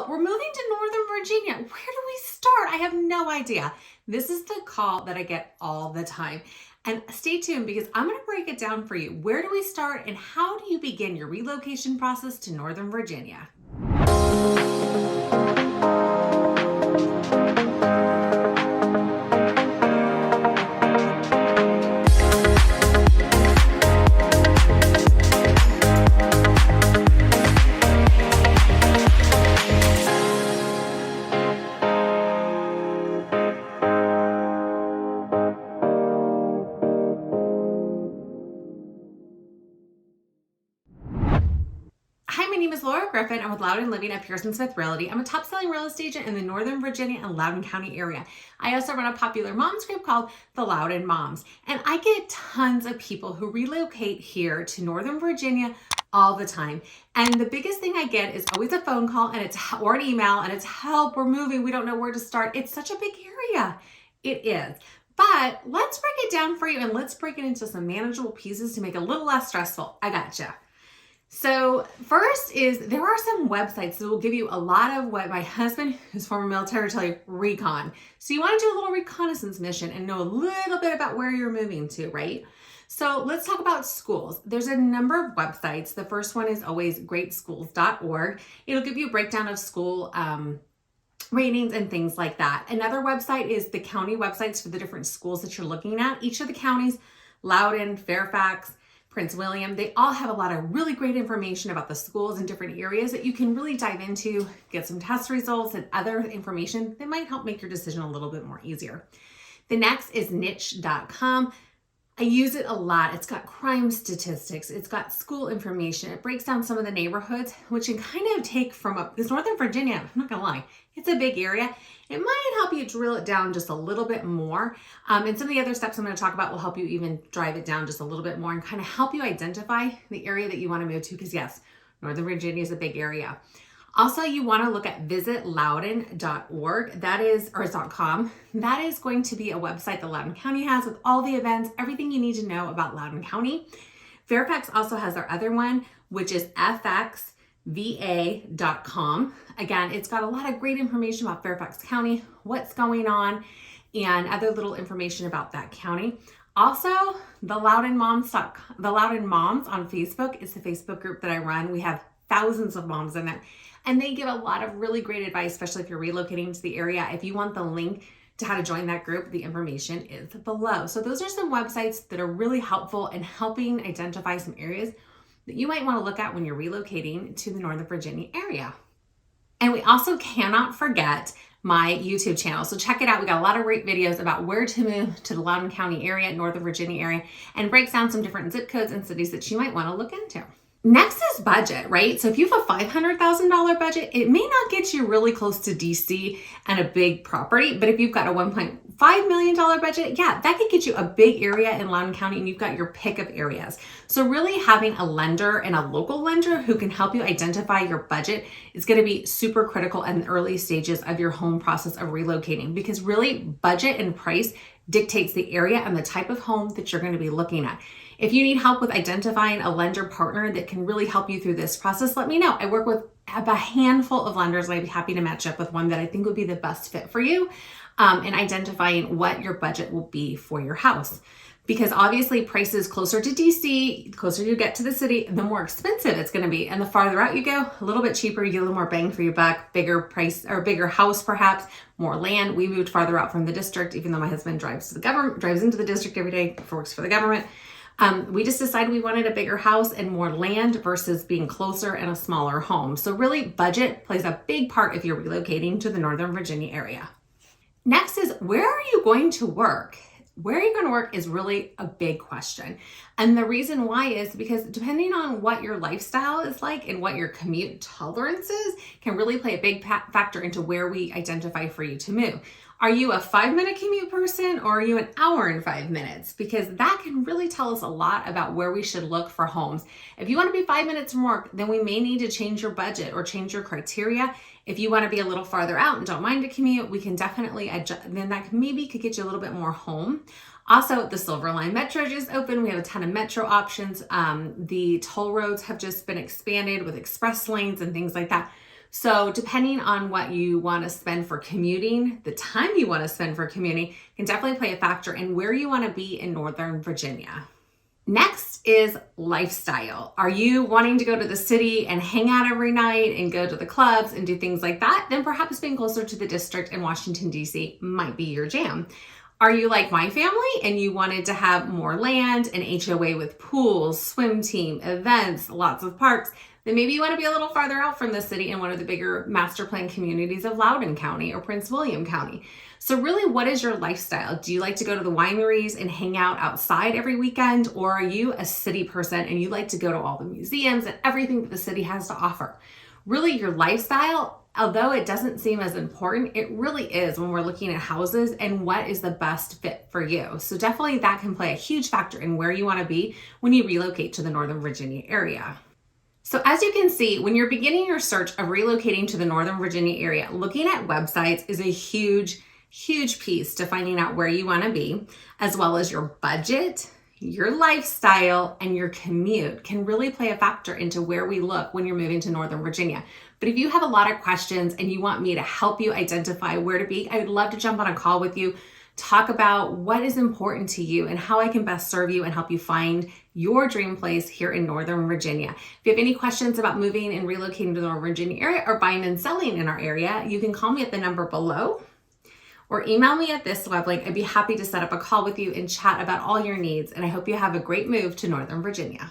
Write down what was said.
we're moving to Northern Virginia. Where do we start? I have no idea. This is the call that I get all the time. And stay tuned because I'm going to break it down for you. Where do we start and how do you begin your relocation process to Northern Virginia? Hi, my name is Laura Griffin. I'm with Loudoun Living at Pearson Smith Realty. I'm a top-selling real estate agent in the Northern Virginia and Loudoun County area. I also run a popular moms group called the Loudoun Moms. And I get tons of people who relocate here to Northern Virginia all the time. And the biggest thing I get is always a phone call or an email, and it's help, we're moving, we don't know where to start. It's such a big area. It is. But let's break it down for you and let's break it into some manageable pieces to make it a little less stressful. I gotcha. So first is there are some websites that will give you a lot of what my husband, who's former military, will tell you, recon. So you want to do a little reconnaissance mission and know a little bit about where you're moving to, right? So let's talk about schools. There's a number of websites. The first one is always greatschools.org. It'll give you a breakdown of school ratings and things like that. Another website is the county websites for the different schools that you're looking at. Each of the counties, Loudoun, Fairfax, Prince William, they all have a lot of really great information about the schools in different areas that you can really dive into, get some test results and other information that might help make your decision a little bit more easier. The next is niche.com. I use it a lot. It's got crime statistics. It's got school information. It breaks down some of the neighborhoods, which you kind of take from this Northern Virginia. I'm not gonna lie, it's a big area. It might help you drill it down just a little bit more. And some of the other steps I'm going to talk about will help you even drive it down just a little bit more and kind of help you identify the area that you want to move to. Because yes, Northern Virginia is a big area. Also, you want to look at visitloudoun.org. That is, or .com. That is going to be a website that Loudoun County has with all the events, everything you need to know about Loudoun County. Fairfax also has their other one, which is fxva.com. Again, it's got a lot of great information about Fairfax County, what's going on, and other little information about that county. Also, the Loudoun Moms on Facebook is the Facebook group that I run. We have thousands of moms in there, and they give a lot of really great advice, especially if you're relocating to the area. If you want the link to how to join that group, the information is below. So those are some websites that are really helpful in helping identify some areas that you might want to look at when you're relocating to the Northern Virginia area. And we also cannot forget my YouTube channel. So check it out. We got a lot of great videos about where to move to the Loudoun County area, Northern Virginia area, and breaks down some different zip codes and cities that you might want to look into. Next is budget, right? So if you have a $500,000 budget, it may not get you really close to DC and a big property, but if you've got a $1.5 million budget, yeah, that could get you a big area in Loudoun County and you've got your pick of areas. So really having a lender and a local lender who can help you identify your budget is going to be super critical in the early stages of your home process of relocating, because really budget and price dictates the area and the type of home that you're going to be looking at. If you need help with identifying a lender partner that can really help you through this process, let me know. I work with a handful of lenders, and I'd be happy to match up with one that I think would be the best fit for you in identifying what your budget will be for your house. Because obviously prices closer to DC, the closer you get to the city, the more expensive it's going to be. And the farther out you go, a little bit cheaper, you get a little more bang for your buck, bigger price or bigger house, perhaps more land. We moved farther out from the district, even though my husband drives into the district every day, works for the government. We just decided we wanted a bigger house and more land versus being closer and a smaller home. So really budget plays a big part if you're relocating to the Northern Virginia area. Next is, where are you going to work? Where are you going to work is really a big question. And the reason why is because depending on what your lifestyle is like and what your commute tolerance is can really play a big factor into where we identify for you to move. Are you a 5-minute commute person or are you an hour and 5 minutes? Because that can really tell us a lot about where we should look for homes. If you want to be 5 minutes from work, then we may need to change your budget or change your criteria. If you want to be a little farther out and don't mind a commute, we can definitely adjust. Then that maybe could get you a little bit more home. Also, the Silver Line Metro just opened. We have a ton of metro options. The toll roads have just been expanded with express lanes and things like that. So depending on what you want to spend for commuting, the time you want to spend for commuting can definitely play a factor in where you want to be in Northern Virginia. Next is lifestyle. Are you wanting to go to the city and hang out every night and go to the clubs and do things like that? Then perhaps being closer to the district in Washington, D.C. might be your jam. Are you like my family and you wanted to have more land, an HOA with pools, swim team, events, lots of parks? Then maybe you want to be a little farther out from the city in one of the bigger master plan communities of Loudoun County or Prince William County. So really, what is your lifestyle? Do you like to go to the wineries and hang out outside every weekend? Or are you a city person and you like to go to all the museums and everything that the city has to offer? Really, your lifestyle, although it doesn't seem as important, it really is when we're looking at houses and what is the best fit for you. So definitely that can play a huge factor in where you want to be when you relocate to the Northern Virginia area. So as you can see, when you're beginning your search of relocating to the Northern Virginia area, looking at websites is a huge piece to finding out where you want to be, as well as your budget, your lifestyle, and your commute can really play a factor into where we look when you're moving to Northern Virginia. But if you have a lot of questions and you want me to help you identify where to be, I would love to jump on a call with you, talk about what is important to you and how I can best serve you and help you find your dream place here in Northern Virginia. If you have any questions about moving and relocating to the Northern Virginia area or buying and selling in our area, you can call me at the number below or email me at this web link. I'd be happy to set up a call with you and chat about all your needs. And I hope you have a great move to Northern Virginia.